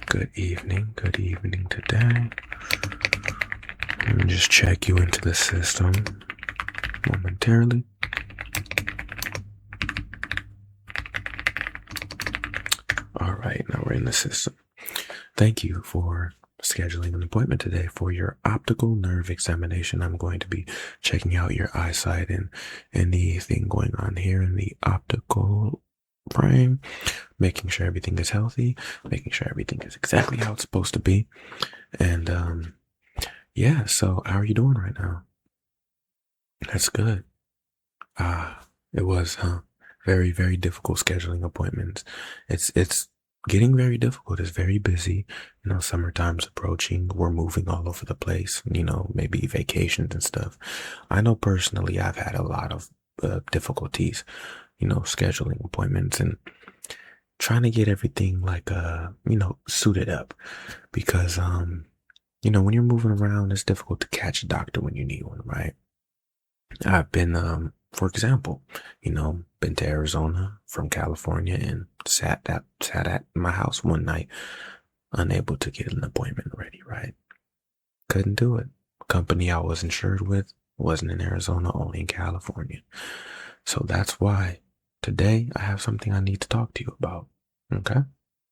Good evening today. Let me just check you into the system momentarily. All right, now we're in the system. Thank you for scheduling an appointment today for your optical nerve examination. I'm going to be checking out your eyesight and anything going on here in the optical frame, making sure everything is healthy, making sure everything is exactly how it's supposed to be. And yeah, so how are you doing right now? That's good. It was, huh? Very, very difficult scheduling appointments. It's getting very difficult. It's very busy. Summertime's approaching. We're moving all over the place. Maybe vacations and stuff. I know personally, I've had a lot of difficulties, scheduling appointments and trying to get everything like suited up because when you're moving around, it's difficult to catch a doctor when you need one, right? I've been, for example, been to Arizona from California and sat at my house one night, unable to get an appointment ready, right? Couldn't do it. Company I was insured with wasn't in Arizona, only in California. So that's why today I have something I need to talk to you about. Okay?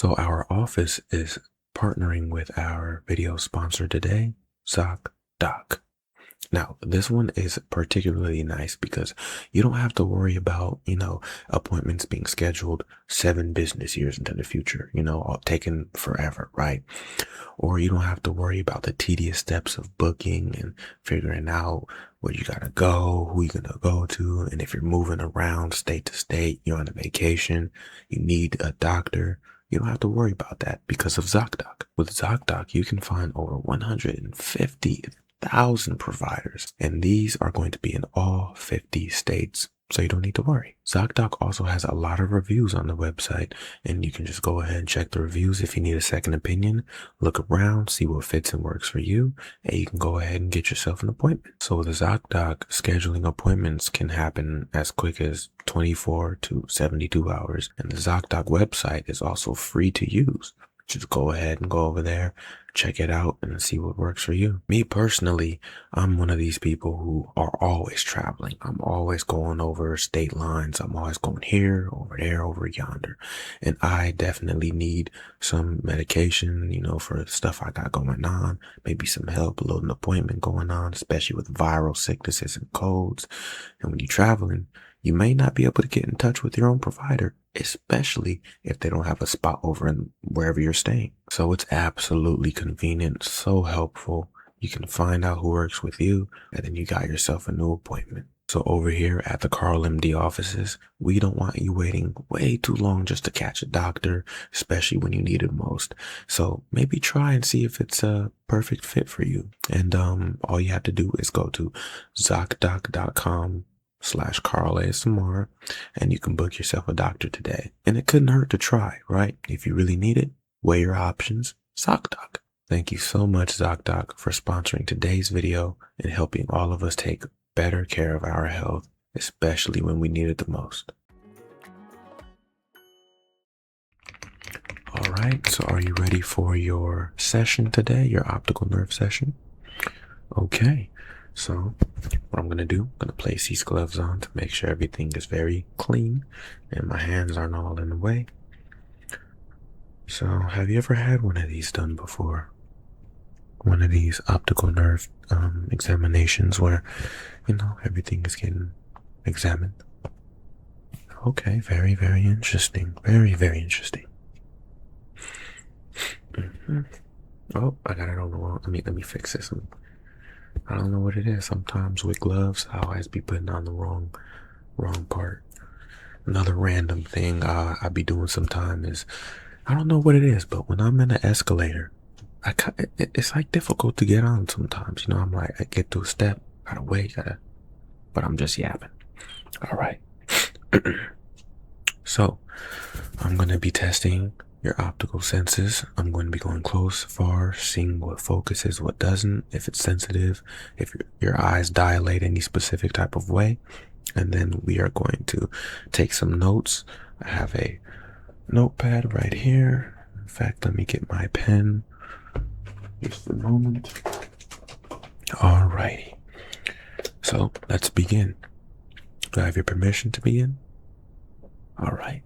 So our office is partnering with our video sponsor today, ZocDoc. Now, this one is particularly nice because you don't have to worry about, appointments being scheduled 7 business years into the future, all taken forever, right? Or you don't have to worry about the tedious steps of booking and figuring out where you gotta go, who you're gonna go to, and if you're moving around state to state, you're on a vacation, you need a doctor. You don't have to worry about that because of ZocDoc. With ZocDoc, you can find over 150,000 providers, and these are going to be in all 50 states. So you don't need to worry. ZocDoc also has a lot of reviews on the website, and you can just go ahead and check the reviews if you need a second opinion. Look around, see what fits and works for you, and you can go ahead and get yourself an appointment. So with the ZocDoc, scheduling appointments can happen as quick as 24 to 72 hours, and the ZocDoc website is also free to use. Just go ahead and go over there, check it out, and see what works for you. Me personally, I'm one of these people who are always traveling. I'm always going over state lines. I'm always going here, over there, over yonder. And I definitely need some medication, for stuff I got going on, maybe some help, a little appointment going on, especially with viral sicknesses and colds. And when you're traveling, you may not be able to get in touch with your own provider, especially if they don't have a spot over in wherever you're staying. So it's absolutely convenient, so helpful. You can find out who works with you, and then you got yourself a new appointment. So over here at the KarlMD offices, we don't want you waiting way too long just to catch a doctor, especially when you need it most. So maybe try and see if it's a perfect fit for you. And all you have to do is go to ZocDoc.com/KarlASMR, and you can book yourself a doctor today. And it couldn't hurt to try, right? If you really need it, weigh your options. ZocDoc. Thank you so much, ZocDoc, for sponsoring today's video and helping all of us take better care of our health, especially when we need it the most. All right, so are you ready for your session today, your optical nerve session? Okay, so what I'm going to do, I'm going to place these gloves on to make sure everything is very clean and my hands aren't all in the way. So have you ever had one of these done before? One of these optical nerve examinations where, everything is getting examined? Okay, very, very interesting. Very, very interesting. Oh, I got it on the wrong. Let me fix this. I don't know what it is. Sometimes with gloves, I always be putting on the wrong part. Another random thing I be doing sometime is, I don't know what it is, but when I'm in an escalator, it's like difficult to get on sometimes. I'm like, I get to a step, gotta wait, but I'm just yapping. All right. So I'm going to be testing your optical senses. I'm going to be going close, far, seeing what focuses, what doesn't, if it's sensitive, if your eyes dilate any specific type of way. And then we are going to take some notes. I have a notepad right here. In fact, let me get my pen. Just a moment. Alrighty. So let's begin. Do I have your permission to begin? Alright.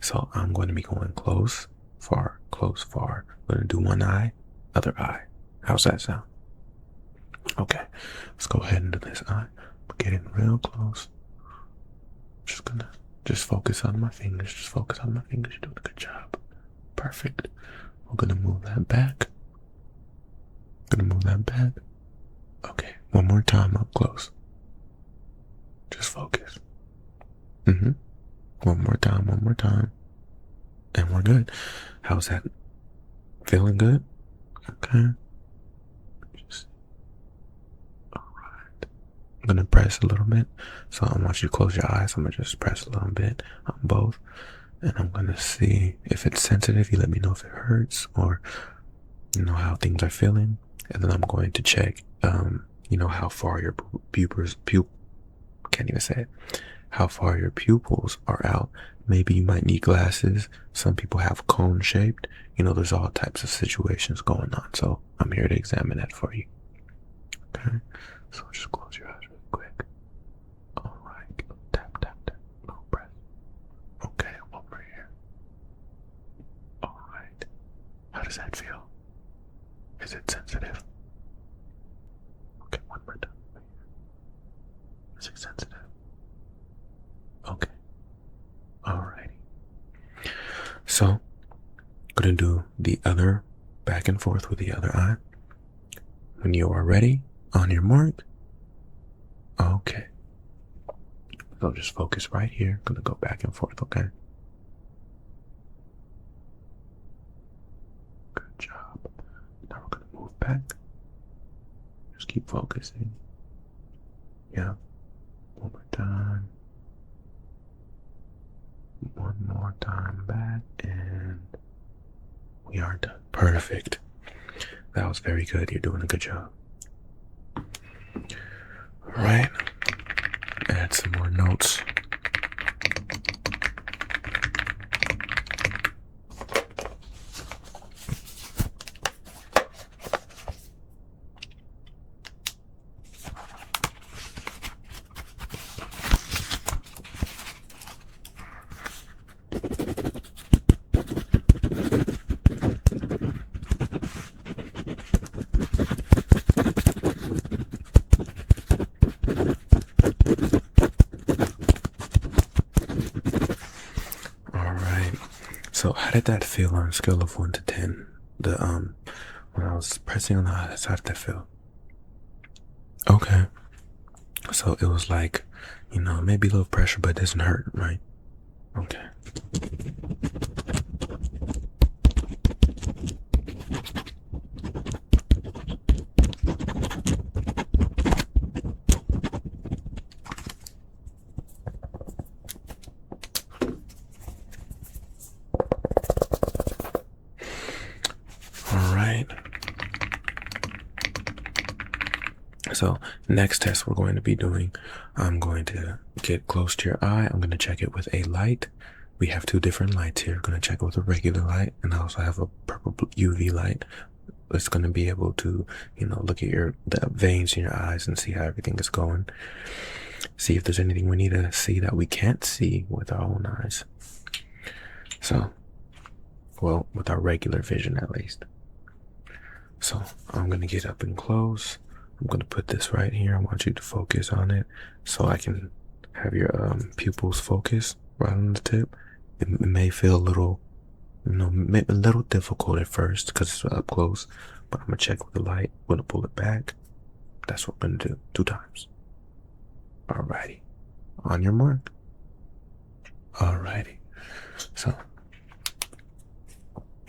So I'm going to be going close, far, close, far. I'm going to do one eye, other eye. How's that sound? Okay. Let's go ahead and do this eye. Get in real close. Just gonna focus on my fingers. Just focus on my fingers. You're doing a good job. Perfect. We're gonna move that back. Okay. One more time up close. Just focus. One more time. And we're good. How's that? Feeling good? Okay. Alright. I'm gonna press a little bit. So I want you to close your eyes. I'm gonna just press a little bit on both. And I'm gonna see if it's sensitive. You let me know if it hurts or how things are feeling. And then I'm going to check how far your how far your pupils are out. Maybe you might need glasses. Some people have cone shaped. There's all types of situations going on. So I'm here to examine that for you. Okay. So just close your eyes really quick. All right. Tap, tap, tap. Little breath. Okay. Over here. All right. How does that feel? Is it sensitive? Okay. One more time. Is it sensitive? Okay. Alrighty. So, I'm gonna do the other back and forth with the other eye. When you are ready, on your mark. Okay. So just focus right here. Gonna go back and forth, okay? Good job. Now we're gonna move back. Just keep focusing. Yeah. One more time. One more time back, and we are done. Perfect. That was very good. You're doing a good job. All right. Add some more notes. So how did that feel on a scale of 1 to 10? When I was pressing on the eyes, how did that feel? Okay. So it was like, maybe a little pressure, but it doesn't hurt, right? Okay. So next test we're going to be doing, I'm going to get close to your eye. I'm going to check it with a light. We have two different lights here. I'm going to check it with a regular light, and I also have a purple UV light. It's going to be able to, look at the veins in your eyes and see how everything is going. See if there's anything we need to see that we can't see with our own eyes. So, well, with our regular vision at least. So I'm going to get up and close. I'm going to put this right here. I want you to focus on it so I can have your pupils focus right on the tip. It may feel a little, a little difficult at first because it's up close, but I'm going to check with the light. I'm going to pull it back. That's what I'm going to do 2 times. Alrighty. On your mark. Alrighty. So,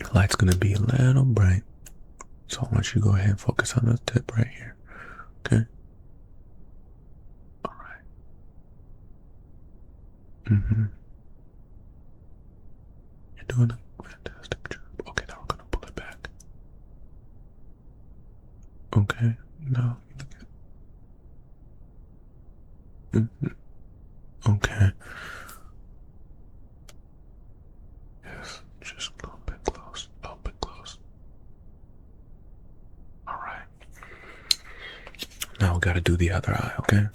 the light's going to be a little bright. So I want you to go ahead and focus on the tip right here. Okay. All right. You're doing a fantastic job. Okay, now we're gonna pull it back. Okay. Now look at. Okay. Yes, just a little bit closer. we gotta do the other eye, okay?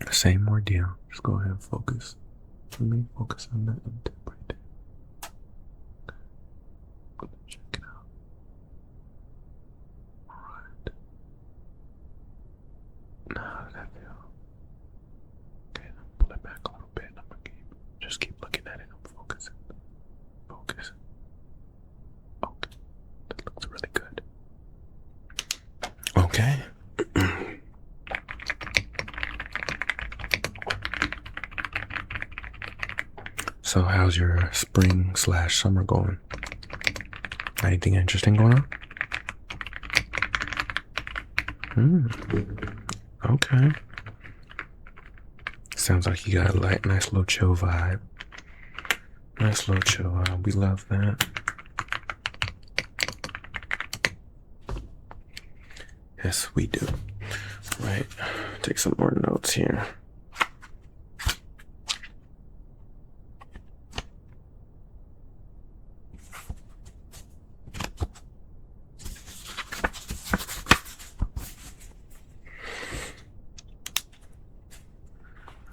Same ordeal. Just go ahead and focus. Let me focus on that tip right there. Check it out. Alright. Now, how does that feel? Okay, pull it back a little bit. I'm gonna just keep looking at it. I'm focusing. Focus. Okay. That looks really good. Okay. So how's your spring/summer going? Anything interesting going on? Okay. Sounds like you got a nice little chill vibe. Nice little chill vibe. We love that. Yes, we do. Right. Take some more notes here.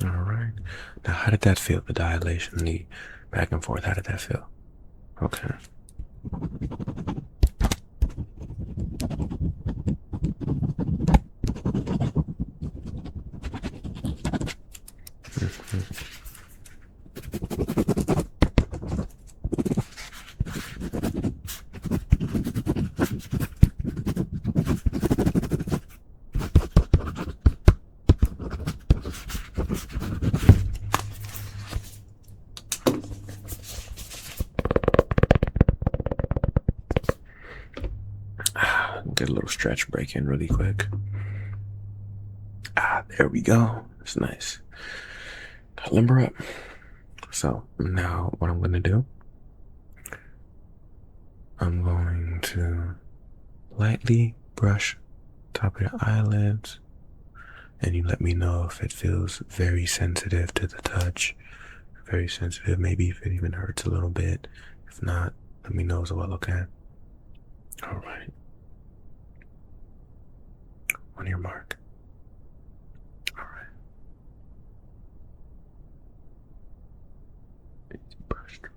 All right. Now, how did that feel? The dilation, the back and forth. How did that feel? Okay. Get a little stretch break in really quick. There we go. It's nice. Limber up. So now what I'm going to do, I'm going to lightly brush top of your eyelids, and you let me know if it feels very sensitive to the touch. Very sensitive, maybe if it even hurts a little bit. If not, let me know as well, okay? All right. On your mark. All right. Easy brush stroke.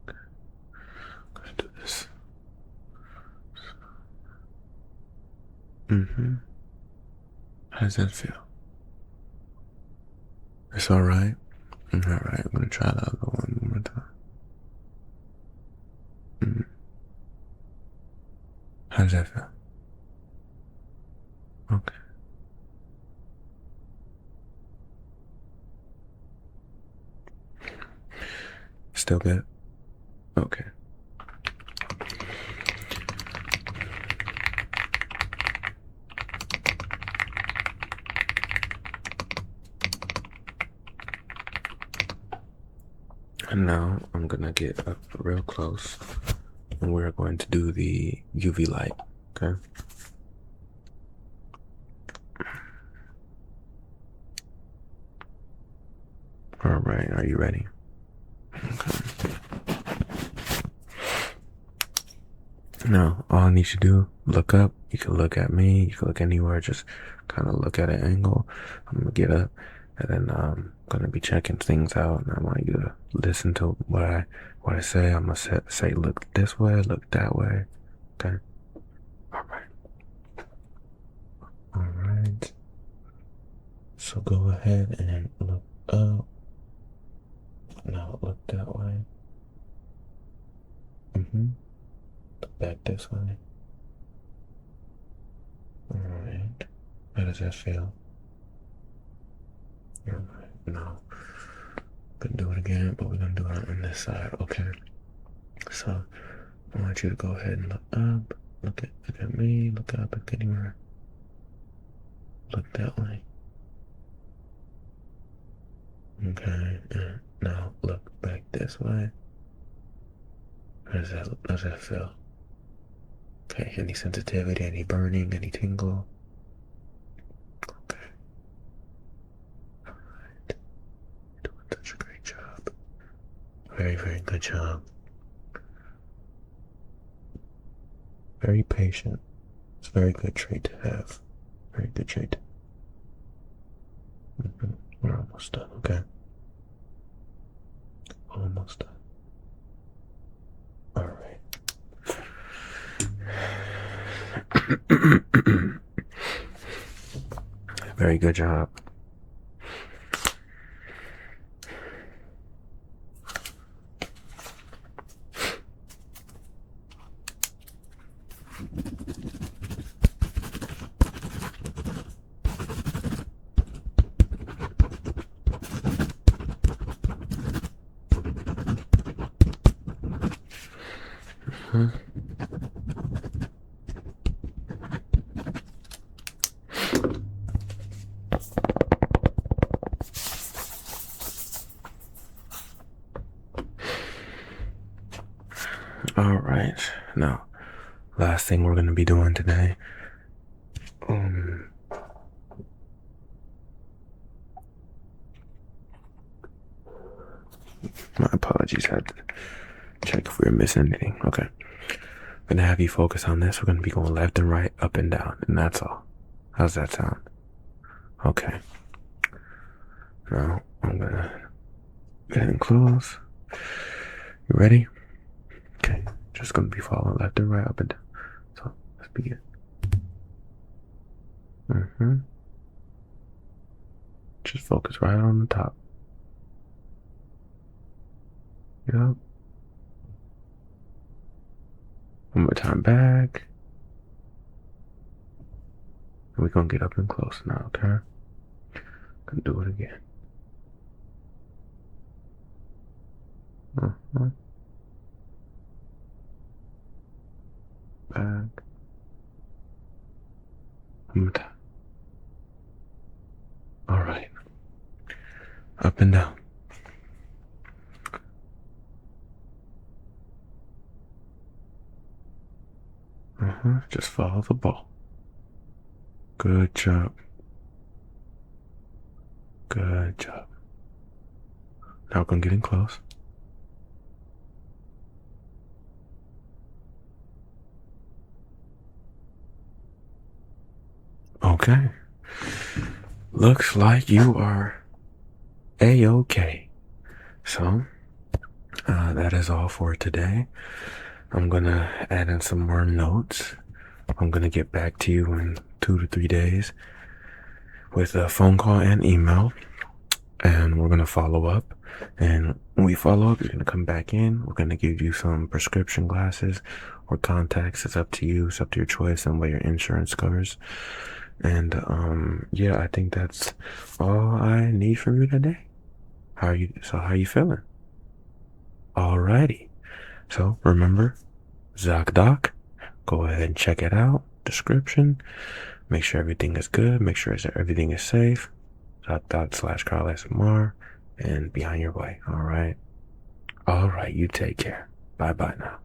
Okay. I'm gonna do this. How does that feel? It's all right. All right. I'm gonna try the other one more time. How does that feel? Okay. Still good? Okay. And now I'm gonna get up real close and we're going to do the UV light, okay? All right, are you ready? Okay. Now, all I need you to do, look up. You can look at me, you can look anywhere, just kind of look at an angle. I'm gonna get up and then I'm gonna be checking things out, and I want you to listen to what I say. I'm gonna say look this way, look that way. Okay. All right. All right. So go ahead and look up. Now look that way. Look back this way. All right. How does that feel? All right. Now, gonna do it again, but we're gonna do it on this side. Okay. So I want you to go ahead and look up. Look at me. Look up. Look anywhere. Look that way. Okay. And now look back this way. How does that feel? Okay. Any sensitivity? Any burning? Any tingle? Okay. All right. You're doing such a great job. Very, very good job. very patient. It's a very good trait to have. Very good trait. We're almost done, okay? Almost done. All right. Very good job. All right. Now, last thing we're going to be doing today. My apologies. I had to check if we were missing anything. Okay. I'm going to have you focus on this. We're going to be going left and right, up and down, and that's all. How's that sound? Okay. Now, I'm going to go ahead and close. You ready? Okay. Just going to be following left and right, up and down. So, let's begin. Just focus right on the top. Yep. One more time back. And we're going to get up and close now, okay? Gonna do it again. Back. One more time. All right. Up and down. Just follow the ball. Good job. Good job. Now we're gonna get in close. Okay. Looks like you are A-okay. So, that is all for today. I'm gonna add in some more notes. I'm gonna get back to you in 2 to 3 days with a phone call and email, and we're gonna follow up. And when we follow up, you're gonna come back in. We're gonna give you some prescription glasses or contacts. It's up to you. It's up to your choice and what your insurance covers. And yeah, I think that's all I need from you today. How are you feeling? Alrighty. So remember, ZocDoc. Go ahead and check it out. Description. Make sure everything is good. Make sure everything is safe. ZocDoc/KarlASMR. And be on your way. Alright. Alright, you take care. Bye bye now.